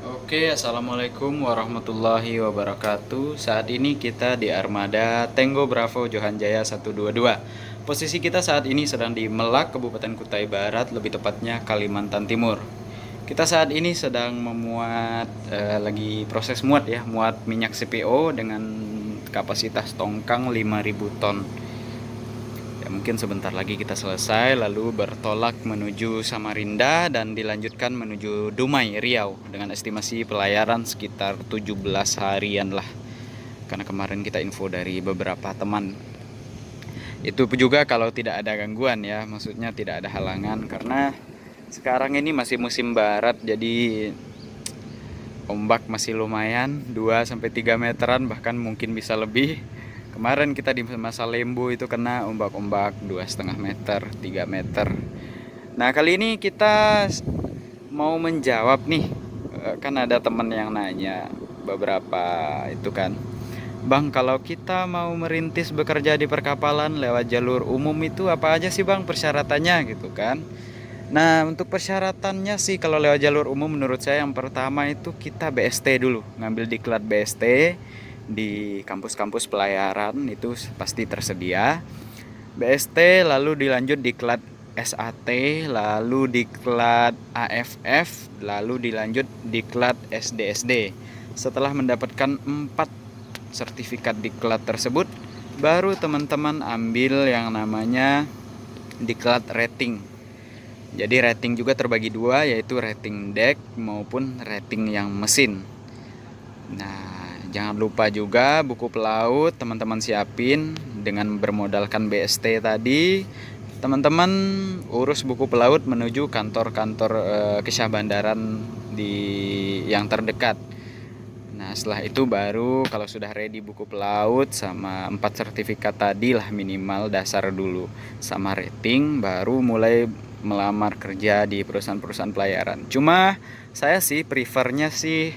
Oke, assalamualaikum warahmatullahi wabarakatuh. Saat ini kita di armada Tango Bravo Johan Jaya 122. Posisi kita saat ini sedang di Melak, Kabupaten Kutai Barat, lebih tepatnya Kalimantan Timur. Kita saat ini sedang memuat, lagi proses muat ya, muat minyak CPO dengan kapasitas tongkang 5.000 ton. Ya, mungkin sebentar lagi kita selesai lalu bertolak menuju Samarinda dan dilanjutkan menuju Dumai, Riau dengan estimasi pelayaran sekitar 17 harian lah. Karena kemarin kita info dari beberapa teman. Itu juga kalau tidak ada gangguan ya, maksudnya tidak ada halangan karena sekarang ini masih musim barat jadi ombak masih lumayan 2 sampai 3 meteran bahkan mungkin bisa lebih. Kemarin kita di masa Lembu itu kena ombak-ombak 2,5 meter 3 meter. Nah kali ini kita mau menjawab nih, kan ada teman yang nanya beberapa itu kan, Bang, kalau kita mau merintis bekerja di perkapalan lewat jalur umum itu apa aja sih Bang persyaratannya gitu kan. Nah, untuk persyaratannya sih kalau lewat jalur umum menurut saya yang pertama itu kita BST dulu, ngambil diklat BST di kampus-kampus pelayaran itu pasti tersedia. BST lalu dilanjut diklat SAT, lalu diklat AFF, lalu dilanjut diklat SDSD. Setelah mendapatkan 4 sertifikat diklat tersebut, baru teman-teman ambil yang namanya diklat rating. Jadi rating juga terbagi dua, yaitu rating deck maupun rating yang mesin. Nah, jangan lupa juga buku pelaut teman-teman siapin dengan bermodalkan BST tadi. Teman-teman urus buku pelaut menuju kantor-kantor Kesyah Bandaran di yang terdekat. Nah, setelah itu baru kalau sudah ready buku pelaut sama 4 sertifikat tadi lah minimal dasar dulu sama rating, baru mulai melamar kerja di perusahaan-perusahaan pelayaran. Cuma saya sih prefernya sih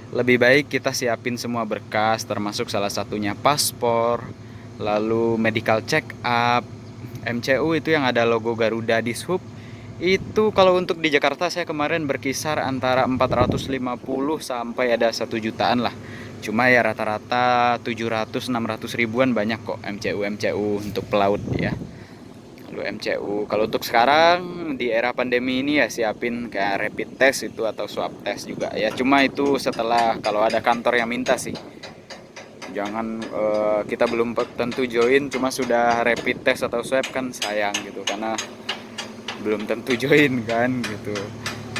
lebih baik kita siapin semua berkas termasuk salah satunya paspor, lalu medical check up, MCU itu yang ada logo Garuda di Dishub. Itu kalau untuk di Jakarta saya kemarin berkisar antara 450 sampai ada 1 jutaan lah. Cuma ya rata-rata 700-600 ribuan banyak kok MCU untuk pelaut ya. Lalu MCU kalau untuk sekarang di era pandemi ini ya siapin kayak rapid test itu atau swab test juga ya. Cuma itu setelah kalau ada kantor yang minta sih. Jangan kita belum tentu join cuma sudah rapid test atau swab kan sayang gitu karena belum tentu join kan gitu.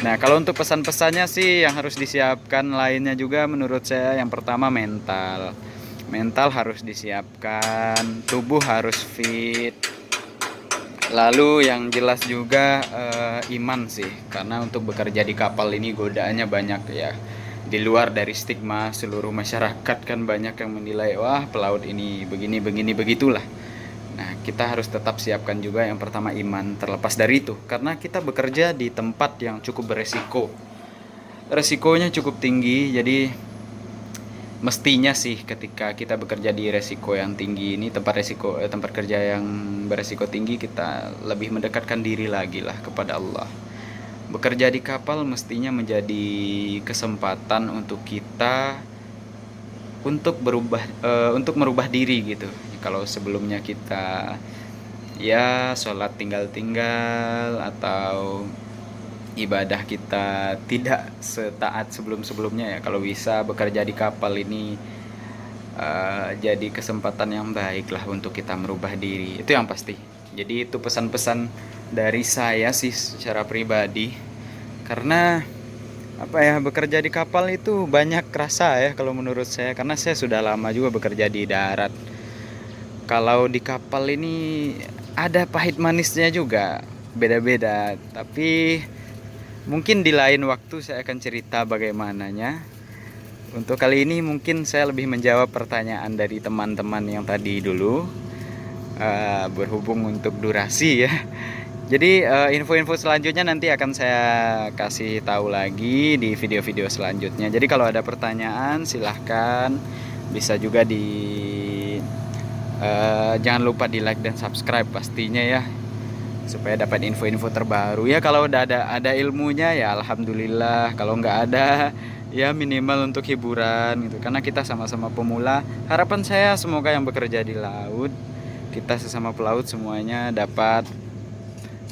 Nah kalau untuk pesan-pesannya sih yang harus disiapkan lainnya juga menurut saya yang pertama mental harus disiapkan, tubuh harus fit, lalu yang jelas juga iman sih karena untuk bekerja di kapal ini godaannya banyak ya. Di luar dari stigma seluruh masyarakat kan banyak yang menilai wah pelaut ini begini begini begitulah. Nah, kita harus tetap siapkan juga yang pertama iman terlepas dari itu karena kita bekerja di tempat yang cukup beresiko. Resikonya cukup tinggi, jadi mestinya sih ketika kita bekerja di resiko yang tinggi ini tempat kerja yang beresiko tinggi kita lebih mendekatkan diri lagi lah kepada Allah. Bekerja di kapal mestinya menjadi kesempatan untuk kita untuk merubah diri gitu. Kalau sebelumnya kita ya sholat tinggal-tinggal atau ibadah kita tidak setaat sebelum-sebelumnya ya, kalau bisa bekerja di kapal ini jadi kesempatan yang baik lah untuk kita merubah diri, itu yang pasti. Jadi itu pesan-pesan dari saya sih secara pribadi karena apa ya, bekerja di kapal itu banyak rasa ya kalau menurut saya karena saya sudah lama juga bekerja di darat. Kalau di kapal ini ada pahit manisnya juga, beda-beda. Tapi mungkin di lain waktu saya akan cerita bagaimananya. Untuk kali ini mungkin saya lebih menjawab pertanyaan dari teman-teman yang tadi dulu, berhubung untuk durasi ya. Jadi info-info selanjutnya nanti akan saya kasih tahu lagi di video-video selanjutnya. Jadi kalau ada pertanyaan silahkan, bisa juga jangan lupa di like dan subscribe pastinya ya, supaya dapat info-info terbaru ya. Kalau udah ada ilmunya ya alhamdulillah, kalau nggak ada Ya minimal untuk hiburan gitu, karena kita sama-sama pemula. Harapan saya semoga yang bekerja di laut, kita sesama pelaut semuanya dapat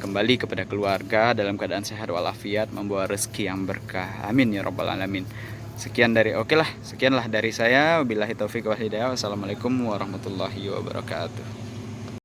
kembali kepada keluarga dalam keadaan sehat walafiat, membawa rezeki yang berkah. Amin ya robbal alamin. Sekianlah dari saya. Wabillahi taufiq wal hidayah. Wassalamualaikum warahmatullahi wabarakatuh.